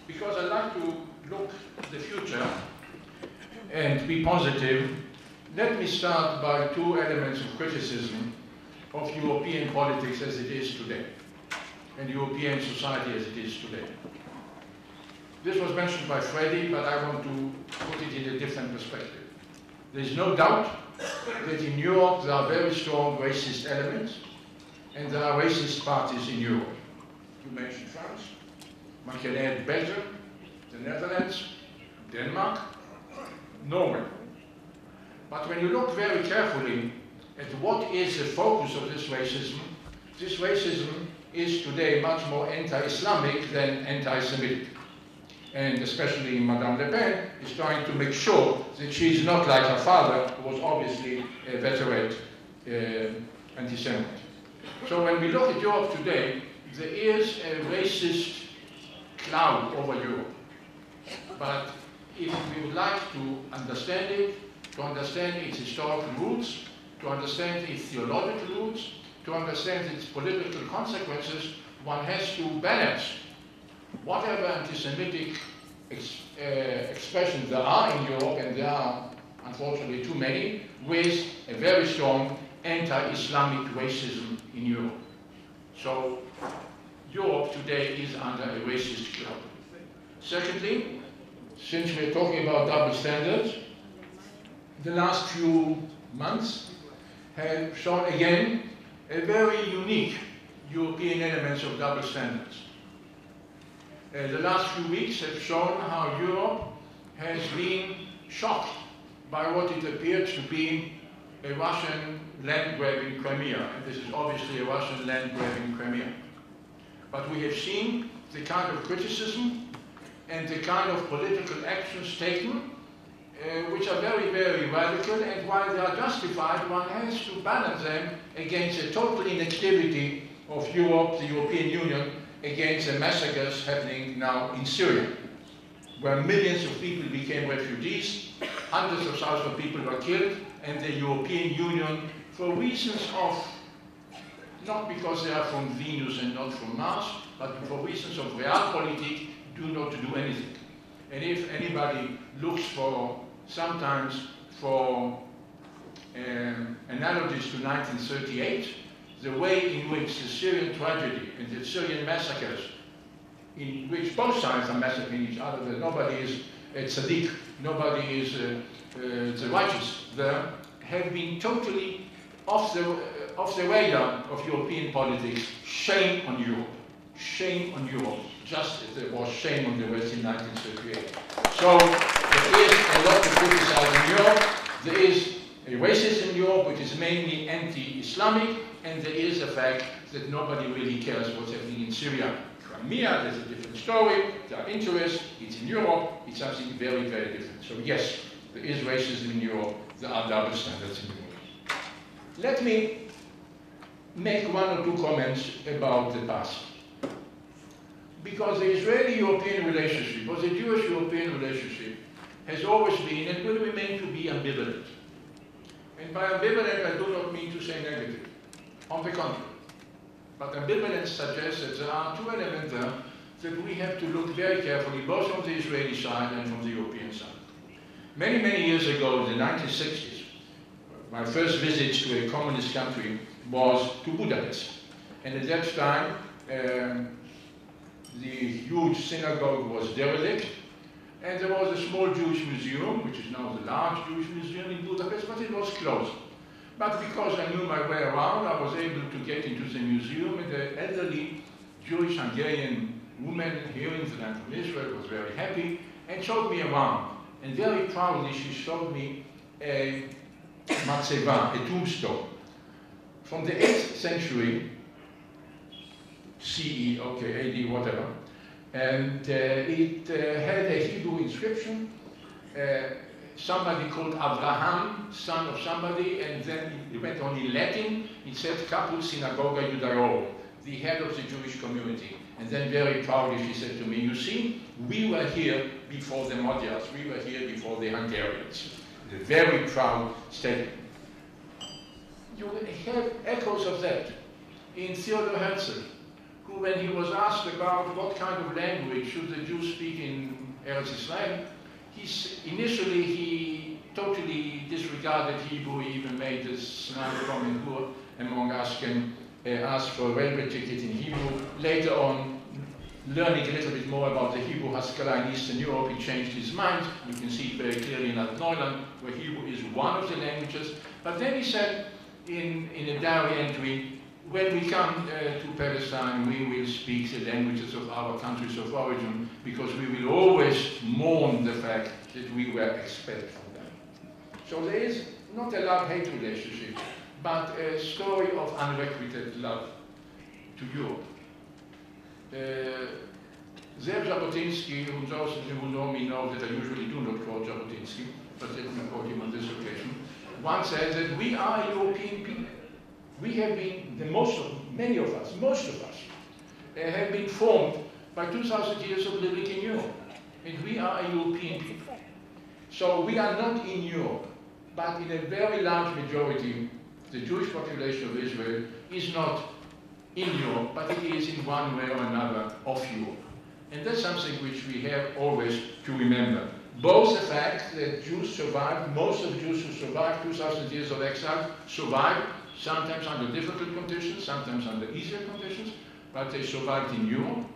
because I like to look at the future and be positive, let me start by two elements of criticism of European politics as it is today, and European society as it is today. This was mentioned by Freddie, but I want to put it in a different perspective. There is no doubt that in Europe there are very strong racist elements, and there are racist parties in Europe. You mentioned France, one can add Belgium, the Netherlands, Denmark, Norway. But when you look very carefully at what is the focus of this racism is today much more anti-Islamic than anti-Semitic. And especially Madame Le Pen is trying to make sure that she is not like her father, who was obviously a veteran anti-Semite. So when we look at Europe today, there is a racist cloud over Europe. But if we would like to understand it, to understand its historical roots, to understand its theological roots, to understand its political consequences, one has to balance whatever anti-Semitic expressions there are in Europe, and there are unfortunately too many, with a very strong anti-Islamic racism in Europe. So Europe today is under a racist cloud. Secondly, since we're talking about double standards, the last few months have shown again a very unique European elements of double standards. The last few weeks have shown how Europe has been shocked by what it appeared to be a Russian land grab in Crimea. And this is obviously a Russian land grab in Crimea. But we have seen the kind of criticism and the kind of political actions taken, which are very, very radical, and while they are justified, one has to balance them against the total inactivity of Europe, the European Union, against the massacres happening now in Syria, where millions of people became refugees, hundreds of thousands of people were killed, and the European Union, for reasons of, not because they are from Venus and not from Mars, but for reasons of realpolitik, do not do anything. And if anybody looks for, sometimes for analogies to 1938, the way in which the Syrian tragedy and the Syrian massacres, in which both sides are massacring each other, that nobody is a tzaddik, nobody is the righteous there, have been totally off the radar of European politics. Shame on Europe. Shame on Europe. Just as there was shame on the West in 1938. So there is a lot to criticize in Europe. There is a racism in Europe which is mainly anti-Islamic, and there is the fact that nobody really cares what's happening in Syria. Crimea, there's a different story, there are interests, it's in Europe, it's something very, very different. So yes, there is racism in Europe, there are double standards in Europe. Let me make one or two comments about the past. Because the Israeli-European relationship, or the Jewish-European relationship, has always been and will remain to be ambivalent. And by ambivalent, I do not mean to say negative. On the contrary. But ambivalence suggests that there are two elements there that we have to look very carefully, both from the Israeli side and from the European side. Many, many years ago, in the 1960s, my first visit to a communist country was to Budapest. And at that time, the huge synagogue was derelict, and there was a small Jewish museum, which is now the large Jewish museum in Budapest, but it was closed. But because I knew my way around, I was able to get into the museum, and the elderly Jewish Hungarian woman hearing that I'm from Israel was very happy and showed me around. And very proudly, she showed me a matzeva, a tombstone, from the 8th century CE, okay, AD, whatever. And it had a Hebrew inscription, somebody called Abraham, son of somebody, and then it went on in Latin. It said Caput Synagoga Judaeo, the head of the Jewish community. And then very proudly she said to me, you see, we were here before the Magyars, we were here before the Hungarians. A very proud statement. You have echoes of that in Theodor Herzl, who, when he was asked about what kind of language should the Jews speak in Eretz Israel, initially he totally disregarded Hebrew. He even made this snide comment, who among us can ask for a railway ticket in Hebrew. Later on, learning a little bit more about the Hebrew Haskalah in Eastern Europe, he changed his mind. You can see it very clearly in Altneuland, where Hebrew is one of the languages. But then he said in a diary entry, when we come to Palestine, we will speak the languages of our countries of origin, because we will always mourn the fact that we were expelled from them. So there is not a love-hate relationship, but a story of unrequited love to Europe. Zev Jabotinsky, who those who know me know that I usually do not quote Jabotinsky, but let me quote him on this occasion, once said that we are European people. We have been, most of us, have been formed by 2,000 years of living in Europe. And we are a European people. So we are not in Europe, but in a very large majority, the Jewish population of Israel is not in Europe, but it is in one way or another of Europe. And that's something which we have always to remember. Both the fact that Jews survived, most of Jews who survived 2,000 years of exile survived, sometimes under difficult conditions, sometimes under easier conditions, but they survived in Europe.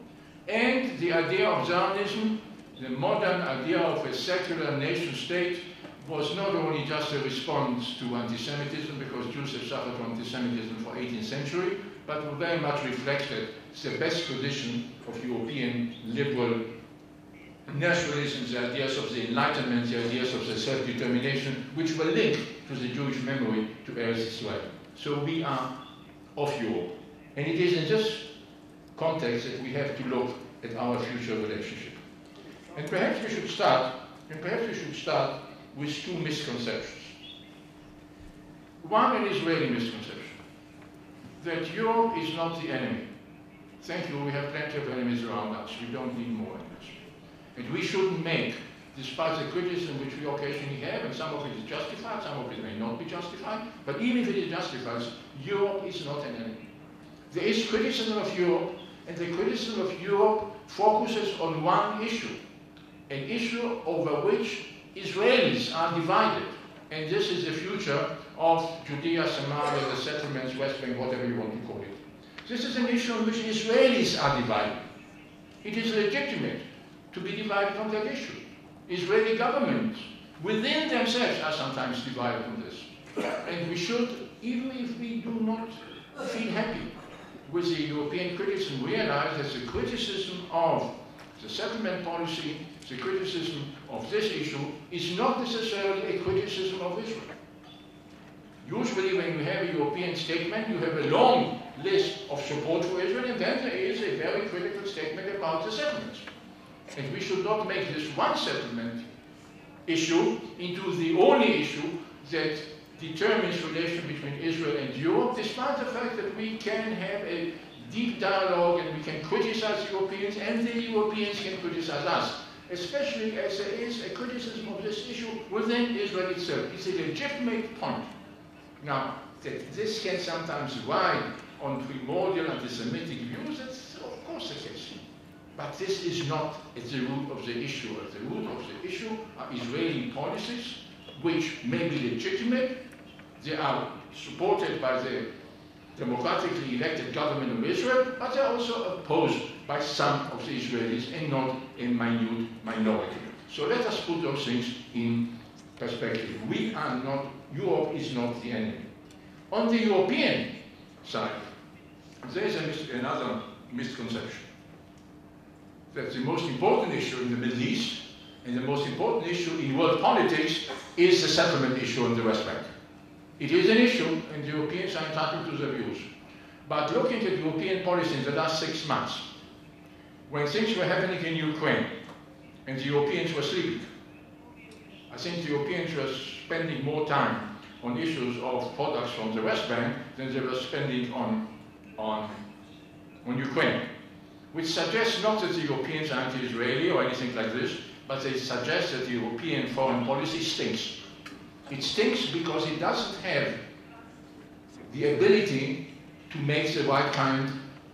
And the idea of Zionism, the modern idea of a secular nation state, was not only just a response to anti-Semitism, because Jews have suffered from anti-Semitism for 18th century, but very much reflected the best tradition of European liberal nationalism, the ideas of the Enlightenment, the ideas of the self-determination, which were linked to the Jewish memory to Eretz Israel. So we are of Europe. And it is in this context that we have to look at our future relationship. And perhaps we should start with two misconceptions. One, an Israeli misconception, that Europe is not the enemy. Thank you, we have plenty of enemies around us. We don't need more enemies. And we shouldn't make, despite the criticism which we occasionally have, and some of it is justified, some of it may not be justified, but even if it is justified, Europe is not an enemy. There is criticism of Europe, and the criticism of Europe focuses on one issue, an issue over which Israelis are divided. And this is the future of Judea, Samaria, the settlements, West Bank, whatever you want to call it. This is an issue on which Israelis are divided. It is legitimate to be divided on that issue. Israeli governments within themselves are sometimes divided on this. And we should, even if we do not feel happy with the European criticism, realize that the criticism of the settlement policy, the criticism of this issue, is not necessarily a criticism of Israel. Usually when you have a European statement, you have a long list of support for Israel, and then there is a very critical statement about the settlements. And we should not make this one settlement issue into the only issue that determines relation between Israel and Europe, despite the fact that we can have a deep dialogue and we can criticize Europeans, and the Europeans can criticize us, especially as there is a criticism of this issue within Israel itself. It's a legitimate point. Now, that this can sometimes ride on primordial anti-Semitic views, that's of course the case. But this is not at the root of the issue. At the root of the issue are Israeli policies, which may be legitimate. They are supported by the democratically elected government of Israel, but they're also opposed by some of the Israelis and not a minute minority. So let us put those things in perspective. We are not, Europe is not the enemy. On the European side, there is another misconception. That the most important issue in the Middle East and the most important issue in world politics is the settlement issue in the West Bank. It is an issue, and the Europeans are entitled to their views. But looking at European policy in the last 6 months, when things were happening in Ukraine and the Europeans were sleeping, I think the Europeans were spending more time on issues of products from the West Bank than they were spending on Ukraine. Which suggests not that the Europeans are anti-Israeli or anything like this, but they suggest that the European foreign policy stinks. It stinks because it doesn't have the ability to make the right kind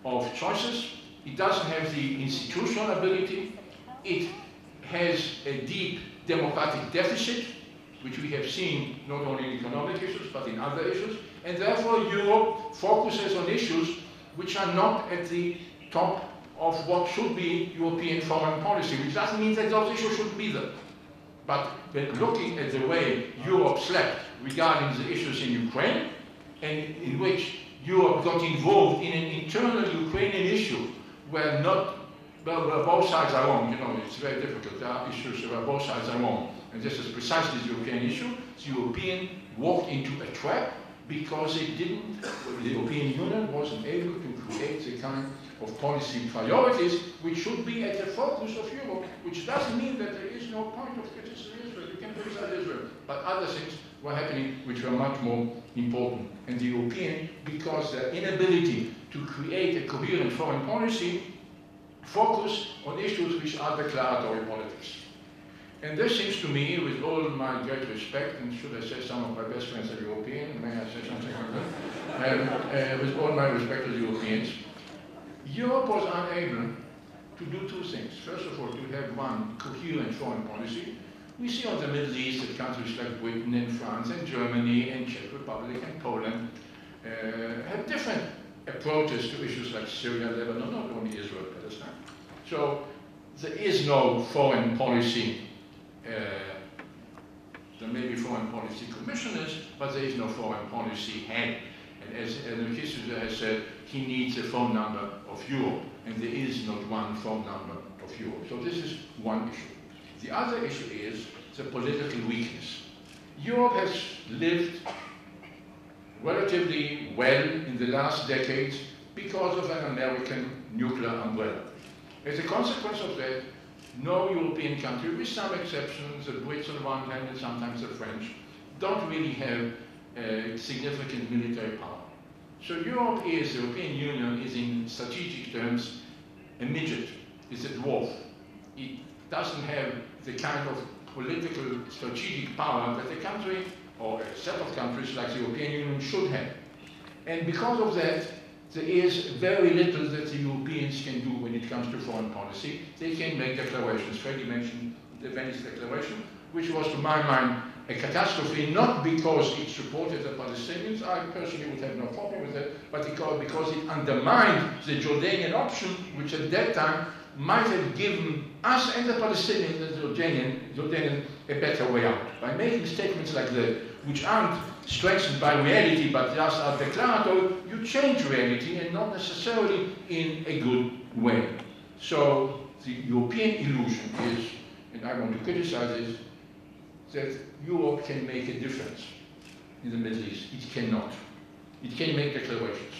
of choices. It doesn't have the institutional ability. It has a deep democratic deficit, which we have seen not only in economic issues, but in other issues. And therefore, Europe focuses on issues which are not at the top of what should be European foreign policy, which doesn't mean that those issues shouldn't be there. But when looking at the way Europe slept regarding the issues in Ukraine, and in which Europe got involved in an internal Ukrainian issue where where both sides are wrong, you know, it's very difficult. There are issues where both sides are wrong. And this is precisely the European issue. The European walked into a trap because the European Union wasn't able to create the kind of policy priorities which should be at the focus of Europe, which doesn't mean that there is no point of criticizing Israel. You can criticize Israel, but other things were happening which were much more important. And the European, because their inability to create a coherent foreign policy, focus on issues which are declaratory politics. And this seems to me, with all my great respect, and should I say some of my best friends are European, may I say something like that? With all my respect to the Europeans, Europe was unable to do two things. First of all, to have one coherent foreign policy. We see on the Middle East that countries like Britain and France and Germany and Czech Republic and Poland have different approaches to issues like Syria, Lebanon, not only Israel, Palestine. So there is no foreign policy. There may be foreign policy commissioners, but there is no foreign policy head. And as Kissinger has said, he needs a phone number of Europe, and there is not one phone number of Europe. So this is one issue. The other issue is the political weakness. Europe has lived relatively well in the last decades because of an American nuclear umbrella. As a consequence of that, no European country, with some exceptions, the Brits on one hand and sometimes the French, don't really have significant military power. So Europe is, the European Union is in strategic terms a midget, it's a dwarf. It doesn't have the kind of political strategic power that a country or a set of countries like the European Union should have. And because of that, there is very little that the Europeans can do when it comes to foreign policy. They can make declarations. Freddie mentioned the Venice Declaration, which was, to my mind, a catastrophe, not because it supported the Palestinians. I personally would have no problem with that, but because it undermined the Jordanian option, which at that time might have given us and the Palestinians and the Jordanians a better way out. By making statements like that, which aren't strengthened by reality, but just are declaratory, you change reality, and not necessarily in a good way. So the European illusion is, and I want to criticize this, that Europe can make a difference in the Middle East. It cannot. It can make declarations.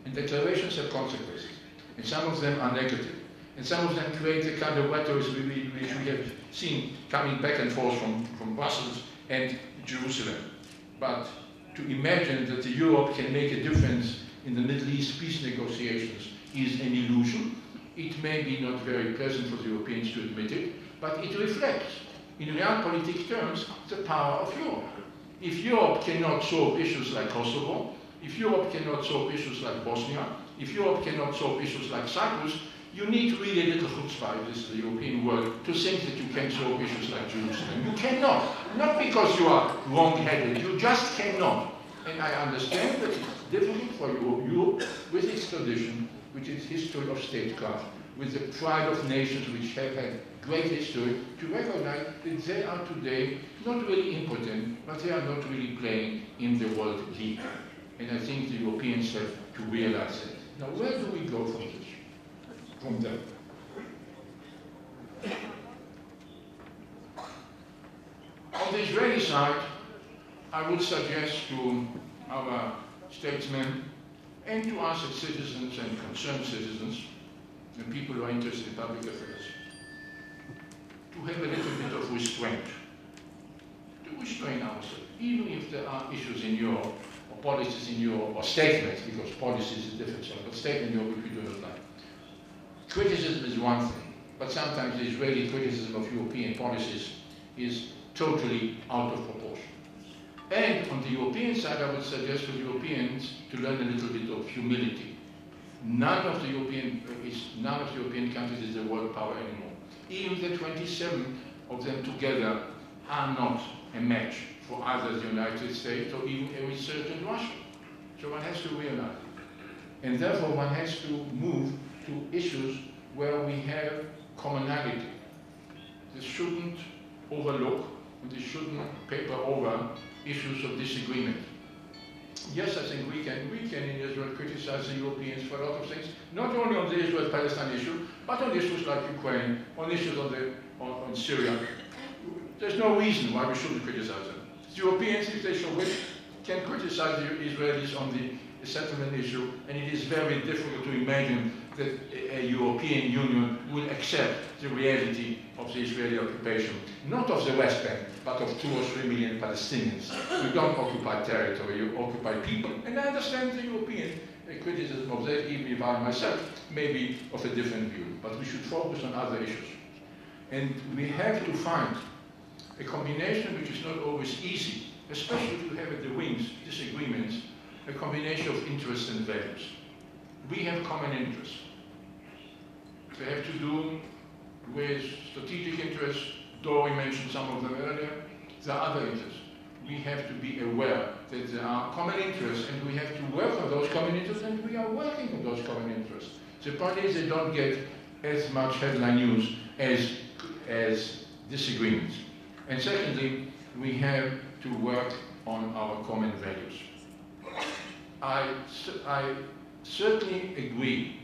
And declarations have consequences. And some of them are negative. And some of them create the kind of rhetoric which we have seen coming back and forth from Brussels and Jerusalem. But to imagine that Europe can make a difference in the Middle East peace negotiations is an illusion. It may be not very pleasant for the Europeans to admit it, but it reflects, in realpolitik terms, the power of Europe. If Europe cannot solve issues like Kosovo, if Europe cannot solve issues like Bosnia, if Europe cannot solve issues like Cyprus, you need really a little chutzpah in this European world to think that you can solve issues like Jerusalem. You cannot. Not because you are wrong-headed, you just cannot. And I understand that it's difficult for Europe, with its tradition, with its history of statecraft, with the pride of nations which have had great history, to recognize that they are today not really impotent, but they are not really playing in the world league. And I think the Europeans have to realize that. Now, where do we go from this? From there. On the Israeli side, I would suggest to our statesmen and to us as citizens and concerned citizens and people who are interested in public affairs to have a little bit of restraint, to restrain ourselves, even if there are issues in Europe or policies in Europe or statements, because policies is a different thing, but statements in Europe which we do not like. Criticism is one thing, but sometimes the Israeli criticism of European policies is totally out of proportion. And on the European side, I would suggest for Europeans to learn a little bit of humility. none of the European countries is a world power anymore. Even the 27 of them together are not a match for either the United States or even a resurgent Russia. So one has to realize it. And therefore one has to move to issues where we have commonality. This shouldn't overlook, and this shouldn't paper over issues of disagreement. Yes, I think we can in Israel criticize the Europeans for a lot of things, not only on the Israel-Palestine issue, but on issues like Ukraine, on issues on Syria. There's no reason why we shouldn't criticize them. The Europeans, if they so wish, can criticize the Israelis on the settlement issue, and it is very difficult to imagine that a European Union will accept the reality of the Israeli occupation, not of the West Bank, but of 2 or 3 million Palestinians who don't occupy territory, you occupy people. And I understand the European criticism of that, even if I myself may be of a different view. But we should focus on other issues. And we have to find a combination which is not always easy, especially if you have at the wings disagreements, a combination of interests and values. We have common interests. They have to do with strategic interests. Dori mentioned some of them earlier. There are other interests. We have to be aware that there are common interests, and we have to work on those common interests, and we are working on those common interests. The point is they don't get as much headline news as disagreements. And secondly, we have to work on our common values. I certainly agree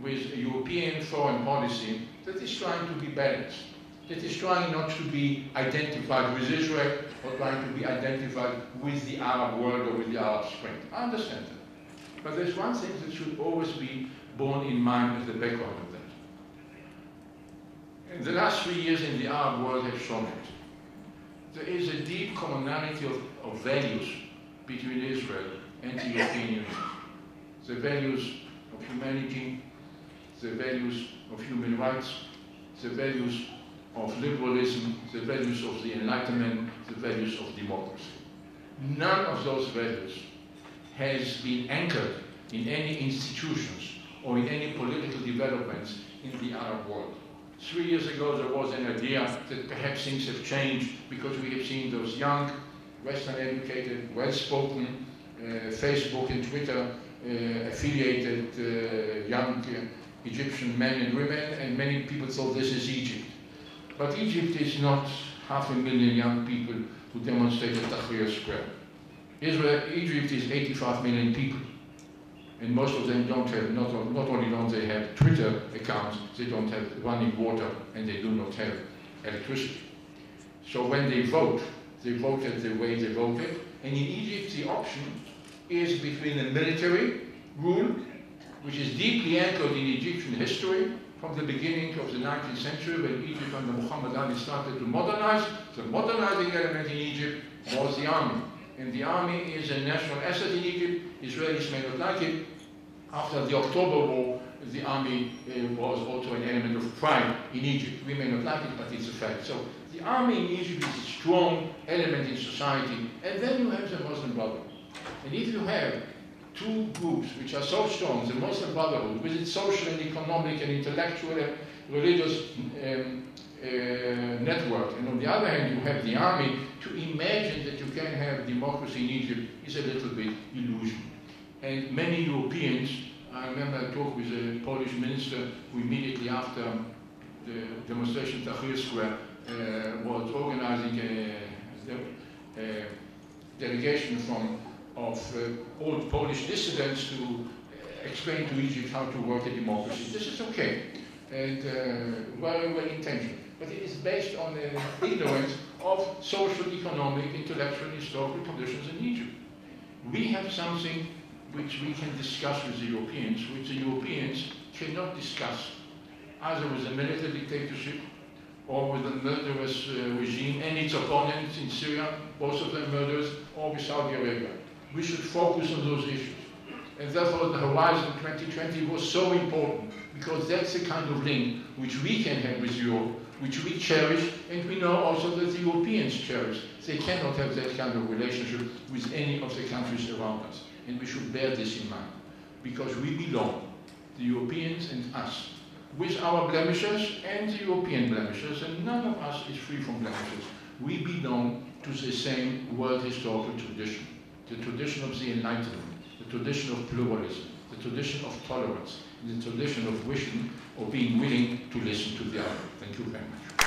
with a European foreign policy that is trying to be balanced, that is trying not to be identified with Israel or trying to be identified with the Arab world or with the Arab Spring. I understand that. But there's one thing that should always be borne in mind as the background of that. In the last 3 years in the Arab world have shown it. There is a deep commonality of values between Israel and the European Union. The values of humanity, the values of human rights, the values of liberalism, the values of the Enlightenment, the values of democracy. None of those values has been anchored in any institutions or in any political developments in the Arab world. 3 years ago there was an idea that perhaps things have changed because we have seen those young, Western educated, well-spoken, Facebook and Twitter affiliated young Egyptian men and women, and many people thought this is Egypt. But Egypt is not 500,000 young people who demonstrate at Tahrir Square. Egypt is 85 million people, and most of them don't have, not only don't they have Twitter accounts, they don't have running water, and they do not have electricity. So when they voted the way they voted, and in Egypt the option is between a military rule, which is deeply anchored in Egyptian history from the beginning of the 19th century when Egypt under Muhammad Ali started to modernize. The modernizing element in Egypt was the army. And the army is a national asset in Egypt. Israelis may not like it. After the October War, the army was also an element of pride in Egypt. We may not like it, but it's a fact. So the army in Egypt is a strong element in society. And then you have the Muslim Brotherhood. And if you have two groups which are so strong, the Muslim Brotherhood, with its social and economic and intellectual and religious network, and on the other hand you have the army, to imagine that you can have democracy in Egypt is a little bit illusion. And many Europeans, I remember I talked with a Polish minister who immediately after the demonstration at Tahrir Square was organizing a delegation of old Polish dissidents to explain to Egypt how to work a democracy. This is okay, and very well intentioned, but it is based on the ignorance of social, economic, intellectual, and historical conditions in Egypt. We have something which we can discuss with the Europeans, which the Europeans cannot discuss, either with a military dictatorship or with a murderous regime and its opponents in Syria, both of them murderers, or with Saudi Arabia. We should focus on those issues. And therefore the Horizon 2020 was so important, because that's the kind of link which we can have with Europe, which we cherish, and we know also that the Europeans cherish. They cannot have that kind of relationship with any of the countries around us. And we should bear this in mind, because we belong the Europeans and us, with our blemishes and the European blemishes, and none of us is free from blemishes. We belong to the same world historical tradition, the tradition of the Enlightenment, the tradition of pluralism, the tradition of tolerance, the tradition of wishing or being willing to listen to the other. Thank you very much.